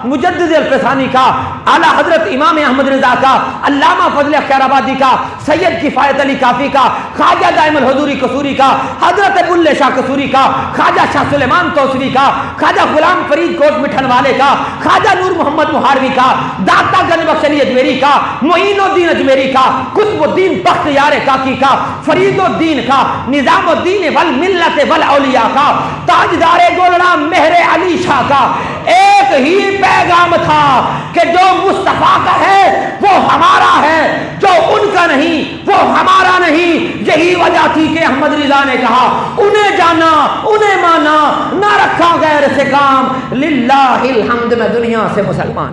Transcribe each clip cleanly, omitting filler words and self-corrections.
मुजद्दिद अल-फ़सानी का, आला हजरत इमाम अहमद रज़ा का, अल्लामा फजल खैराबादी का, सैयद किफ़ायत अली काफ़ी का, ख्वाजा दाइमुल हुज़ूरी कसूरी का, हजरत बुल्ले शाह कसूरी का, ख्वाजा शाह सुलेमान तौसरी का, ख्वाजा गुलाम फरीद कोट मिठन वाले का, ख्वाजा नूर मोहम्मद मुहारवी का, दाता गंज बख्श अली अजमेरी का, मोइनुद्दीन अजमेरी का, कुतुबुद्दीन बख्तियार काकी का, फरीदुद्दीन का, निज़ामुद्दीन वल मिल्लत वल औलिया का, ताजदार गोलड़ा मेहरे अली शाह का एक ही पैगाम था कि जो मुस्तफा का है वो हमारा है, जो उनका नहीं वो हमारा नहीं। यही वजह थी कि अहमद रिजा ने कहा उन्हें जाना उन्हें माना, ना रखा गैर से काम, लिल्लाहिल हम्द, मैं दुनिया से मुसलमान।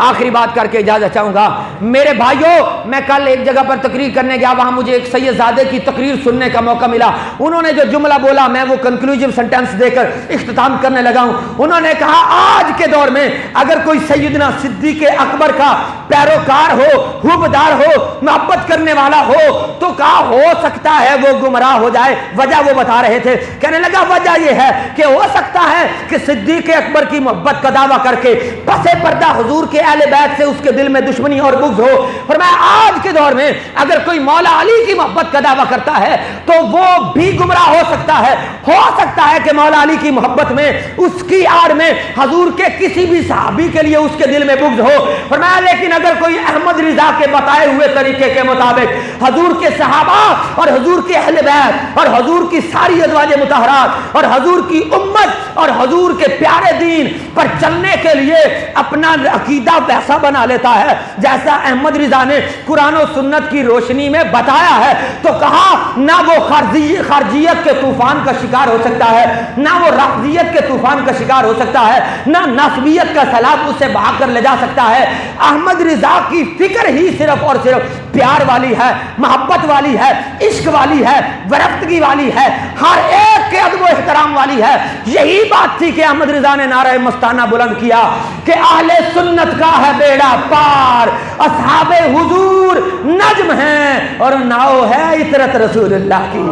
आखिरी बात करके इजाजत चाहूंगा मेरे भाइयों, मैं कल एक जगह पर तकरीर करने गया, वहां मुझे एक सैयदजादे की तकरीर सुनने का मौका मिला। उन्होंने जो जुमला बोला मैं वो कंक्लूसिव सेंटेंस देकर इख्तिताम करने लगा हूं। उन्होंने कहा आज के दौर में अगर कोई सैयदना सिद्दीक़ अकबर का पैरोकार हो, हुबदार हो, मोहब्बत करने वाला हो, तो कहा हो सकता है वो गुमराह हो जाए। वजह वो बता रहे थे, कहने लगा वजह ये है कि हो सकता है कि सिद्दीक़ अकबर की मोहब्बत का दावा करके पसे पर्दा हुजूर के अहले बैत से उसके दिल में दुश्मनी और बुग़्ज़ हो। फरमाया आज के दौर में अगर कोई मौला अली की मोहब्बत का दावा करता है तो वो भी गुमराह हो सकता है। हो सकता है कि मौला अली की मोहब्बत में उसकी आड़ में हुजूर के किसी भी सहाबी के लिए उसके दिल में बुग़्ज़ हो। फरमाया लेकिन अगर कोई अहमद रिजा के बताए हुए तरीके के मुताबिक हुजूर के सहाबा और हुजूर के अहले बैत और हुजूर की सारी अज़वाज मुतहरात और हुजूर की उम्मत और हुजूर के प्यारे दीन पर चलने के लिए अपना अकीदा वैसा बना लेता है जैसा अहमद रिजा ने कुरान और सुन्नत की रोशनी में बताया है, तो कहा ना वो खारजियत के तूफान का शिकार हो सकता है, ना वो राफजियत के तूफान का शिकार हो सकता है, ना नस्बियत का सैलाब उसे बहा कर ले जा सकता है। अहमद रिजा की फिक्र ही सिर्फ और सिर्फ प्यार वाली है, मोहब्बत वाली है, इश्क वाली है, वरफ्तगी वाली है, हर एक के अदब व एहतराम वाली है। यही बात थी कि अहमद रिजा ने नारा मस्ताना बुलंद किया कि अहले सुन्नत का है बेड़ा पार, असहाबे हुजूर नज्म हैं और नाव है इतरत रसूलुल्लाह की।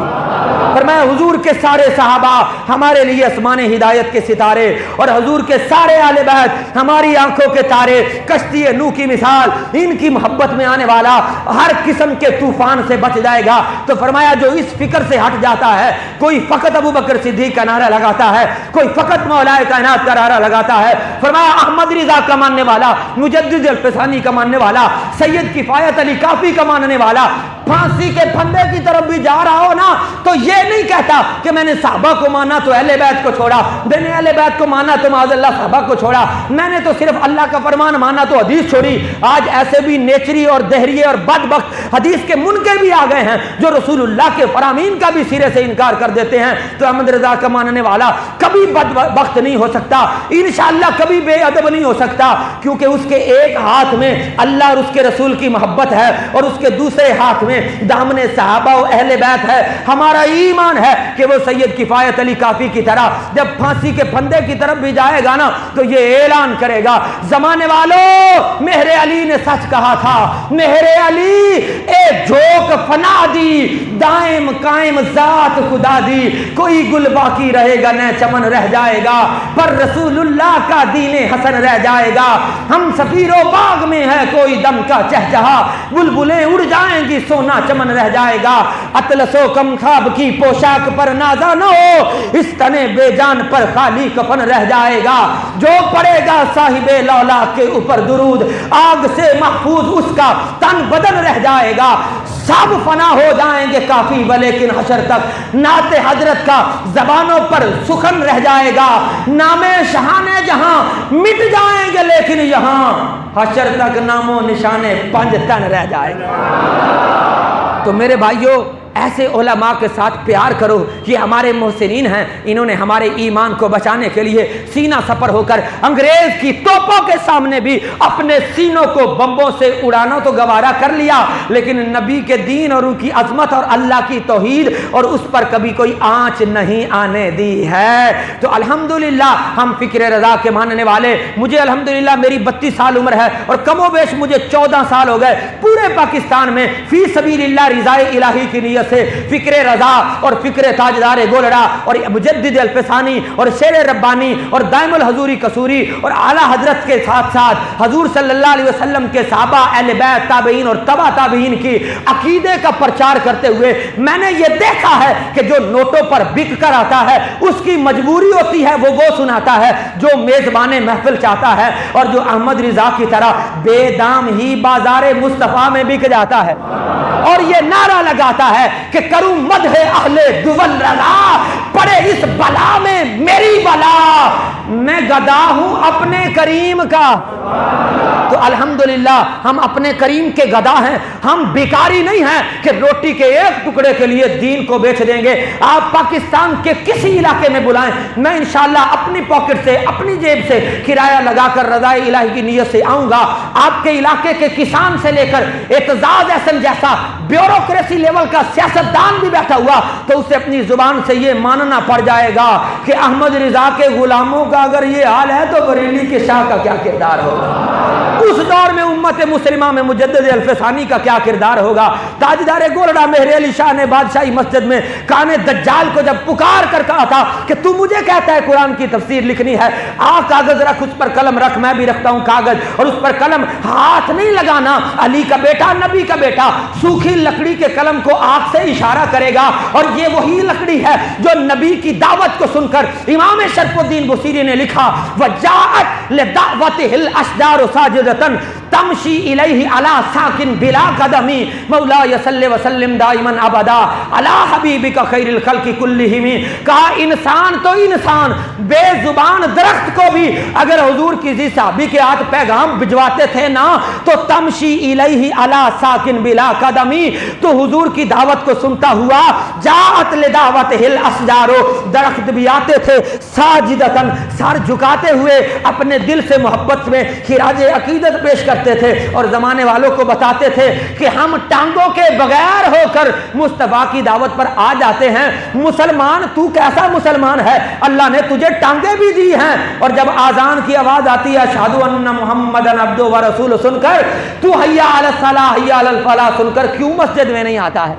फरमाया हुजूर के सारे सहाबा हमारे लिए आसमाने हिदायत के सितारे और हुजूर के सारे आले बैत हमारी आंखों के तारे, कश्ती नूह की मिसाल, इनकी मोहब्बत में आने वाला हर किस्म के तूफान से बच जाएगा। तो फरमाया जो इस फिक्र से हट जाता है, कोई फकत अबू बकर सिद्दीक का नारा लगाता है, कोई फकत मौलाए कायनात का नारा लगाता है, फरमाया अहमद रिजा का मानने वाला, मुजद्दिद अल-फ़सानी का मानने वाला, सैयद किफ़ायत अली काफ़ी का मानने वाला फांसी के फंदे की तरफ भी जा रहा हो ना तो ये नहीं कहता कि मैंने साहबा को माना तो अहले बैत को छोड़ा, मैंने अहले बैत को माना तो माज़अल्लाह साहबा को छोड़ा, मैंने तो सिर्फ अल्लाह का फरमान माना तो हदीस छोड़ी। आज ऐसे भी नेचरी और दहरिये और बदबख्त हदीस के मुनकर भी आ गए हैं जो रसूलुल्लाह के फरामीन का भी सिरे से इनकार कर देते हैं। तो अहमद रज़ा का मानने वाला कभी बदबख्त नहीं हो सकता, इंशाअल्लाह कभी बेअदब नहीं हो सकता, क्योंकि उसके एक हाथ में अल्लाह और उसके रसूल की मोहब्बत है और उसके दूसरे हाथ में दामने सहाबा और अहले बैत है। हमारा ईमान है कि वो सैयद किफ़ायत अली काफ़ी की तरह जब फांसी के फंदे की तरफ भी जाएगा ना तो ये ऐलान करेगा, जमाने वालों मेहरे अली ने सच कहा था, मेहरे अली ए झोंक फना दी, दायम कायम जात खुदा दी, कोई गुल बाकी रहेगा न चमन रह जाएगा, पर रसूलुल्लाह का दीने हसन रह जाएगा। हम सफीरो बाग में है कोई दम का चहचहा, बुलबुलें उड़ जाएंगी सोना चमन रह जाएगा, अतलसो कम खाब की पोशाक पर नाजा न हो, इस तने बेजान पर खाली कफन रह जाएगा। जो पड़ेगा साहिबे लौला के ऊपर दुरूद, आग से महफूज उसका तन बदन रह जाएगा। सब फना हो जाएंगे काफी लेकिन हशर तक नाते हजरत का जबानों पर सुखन रह जाएगा। नामे शहाने जहां मिट जाएंगे लेकिन यहां हशर तक नामो निशाने पंज तन रह जाएगा। तो मेरे भाइयों ऐसे उलमा के साथ प्यार करो, ये हमारे मोहसिनीन हैं, इन्होंने हमारे ईमान को बचाने के लिए सीना सफर होकर अंग्रेज की तोपों के सामने भी अपने सीनों को बम्बों से उड़ाना तो गवारा कर लिया, लेकिन नबी के दीन और उनकी अजमत और अल्लाह की तौहीद और उस पर कभी कोई आंच नहीं आने दी है। तो अल्हम्दुलिल्लाह हम फिक्र रज़ा के मानने वाले, मुझे अल्हम्दुलिल्लाह मेरी 32 साल उम्र है और कमोबेश मुझे 14 साल हो गए पूरे पाकिस्तान में फी सबीलिल्लाह रिज़ाए इलाही की नीयत نیت سے فکر رضا اور فکر تاجدار گولڑا اور مجدد الفسانی اور شیر ربانی اور دائم الحضوری قصوری اور اعلیٰ حضرت کے ساتھ ساتھ حضور صلی اللہ علیہ وسلم کے صحابہ، اہل بیت، تابعین اور تبع تابعین کی عقیدے کا پرچار کرتے ہوئے میں نے یہ دیکھا ہے کہ جو نوٹوں پر بک کر آتا ہے اس کی مجبوری ہوتی ہے وہ سناتا ہے جو میزبان محفل چاہتا ہے، اور جو احمد رضا کی طرح بے دام ہی بازار مصطفیٰ میں بک جاتا ہے اور یہ نعرہ لگاتا ہے کہ کروں مدح اہل دول رضا، پڑے اس بلا میں میری بلا، میں گدا ہوں اپنے کریم کا۔ تو الحمدللہ ہم اپنے کریم کے گدا ہیں، ہم بیکاری نہیں ہیں کہ روٹی کے ایک ٹکڑے کے لیے دین کو بیچ دیں گے۔ آپ پاکستان کے کسی علاقے میں بلائیں، میں انشاءاللہ اپنی پاکٹ سے، اپنی جیب سے کرایہ لگا کر رضائے الہی کی نیت سے آؤں گا۔ آپ کے علاقے کے کسان سے لے کر اعتزاز احسن جیسا بیوروکریسی لیول کا سیاستدان بھی بیٹھا ہوا تو اسے اپنی زبان سے یہ ماننا پڑ جائے گا کہ احمد رضا کے غلاموں کا اگر یہ حال ہے تو بریلی کے شاہ کا کیا کردار ہوگا، اس دور میں امت مسلمہ میں مجدد الفسانی کا کیا کردار ہوگا۔ تاجدار گولڑا مہر علی شاہ نے بادشاہی مسجد میں کان دجال کو جب پکار کر کہا تھا کہ تو مجھے کہتا ہے قرآن کی تفسیر لکھنی ہے، کاغذ رکھ، اس پر قلم رکھ، میں بھی رکھتا ہوں کاغذ، اور اس پر قلم ہاتھ نہیں لگانا، علی کا بیٹا، نبی کا بیٹا سوکھی لکڑی کے قلم کو آنکھ سے اشارہ کرے گا، اور یہ وہی لکڑی ہے جو نبی کی دعوت کو سن کر امام شرف الدین بصیری نے لکھا وَجَاءَتْ لِدَعْوَتِهِ الْأَشْجَارُ سَاجِدَةً تمشی الیہ علی ساکن بلا قدمی مولاي صلی وسلم دائما ابدا علی حبیبک خیر الخلق کلہم۔ کہا انسان تو انسان، بے زبان درخت کو بھی اگر حضور کسی صحابی کے ہاتھ پیغام بھجواتے تھے نا تو تمشی الیہ علی ساکن بلا قدمی، تو حضور کی دعوت کو سنتا ہوا جاءت لدعوتہ الاشجار، درخت بھی آتے تھے ساجدتاً، سر جھکاتے ہوئے اپنے دل سے محبت میں خراج عقیدت پیش کرتے تھے، اور زمانے والوں کو بتاتے تھے کہ ہم ٹانگوں کے بغیر ہو کر مصطفیٰ کی دعوت پر آ جاتے ہیں۔ مسلمان تو کیسا مسلمان ہے، اللہ نے تجھے ٹانگیں بھی دی ہیں، اور جب آذان کی آواز آتی ہے اشہد ان محمدًا عبدہ و رسولہ سن کر تو حیا علی الصلاۃ حیا علی الفلاح سن کر کیوں مسجد میں نہیں آتا ہے؟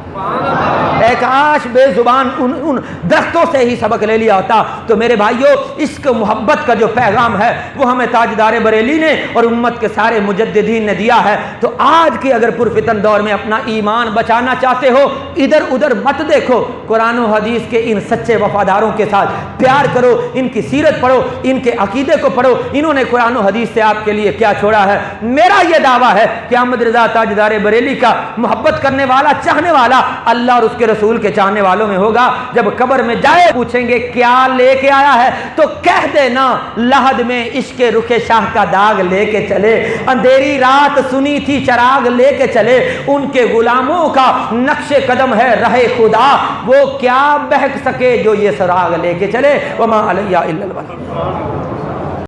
اے کاش بے زبان ان درختوں سے ہی سبق لے لیا ہوتا۔ تو میرے بھائیو، عشق محبت کا جو پیغام ہے وہ ہمیں تاجدار بریلی نے اور امت کے سارے مجددین نے دیا ہے۔ تو آج کے اگر پرفتن دور میں اپنا ایمان بچانا چاہتے ہو، ادھر ادھر مت دیکھو، قرآن و حدیث کے ان سچے وفاداروں کے ساتھ پیار کرو، ان کی سیرت پڑھو، ان کے عقیدے کو پڑھو، انہوں نے قرآن و حدیث سے آپ کے لیے کیا چھوڑا ہے۔ میرا یہ دعویٰ ہے کہ احمد رضا تاجدار بریلی کا محبت کرنے والا، چاہنے والا اللہ اور اس کے رسول کے چاہنے والوں میں ہوگا۔ جب قبر میں جائے پوچھیں گے کیا لے کے آیا ہے تو کہہ دینا لحد میں عشق رخ شاہ کا داغ لے کے چلے، اندھیری رات سنی تھی چراغ لے کے چلے، ان کے غلاموں کا نقش قدم ہے رہ خدا، وہ کیا بہک سکے جو یہ سراغ لے کے چلے۔ وما علیہ الا البلاغ۔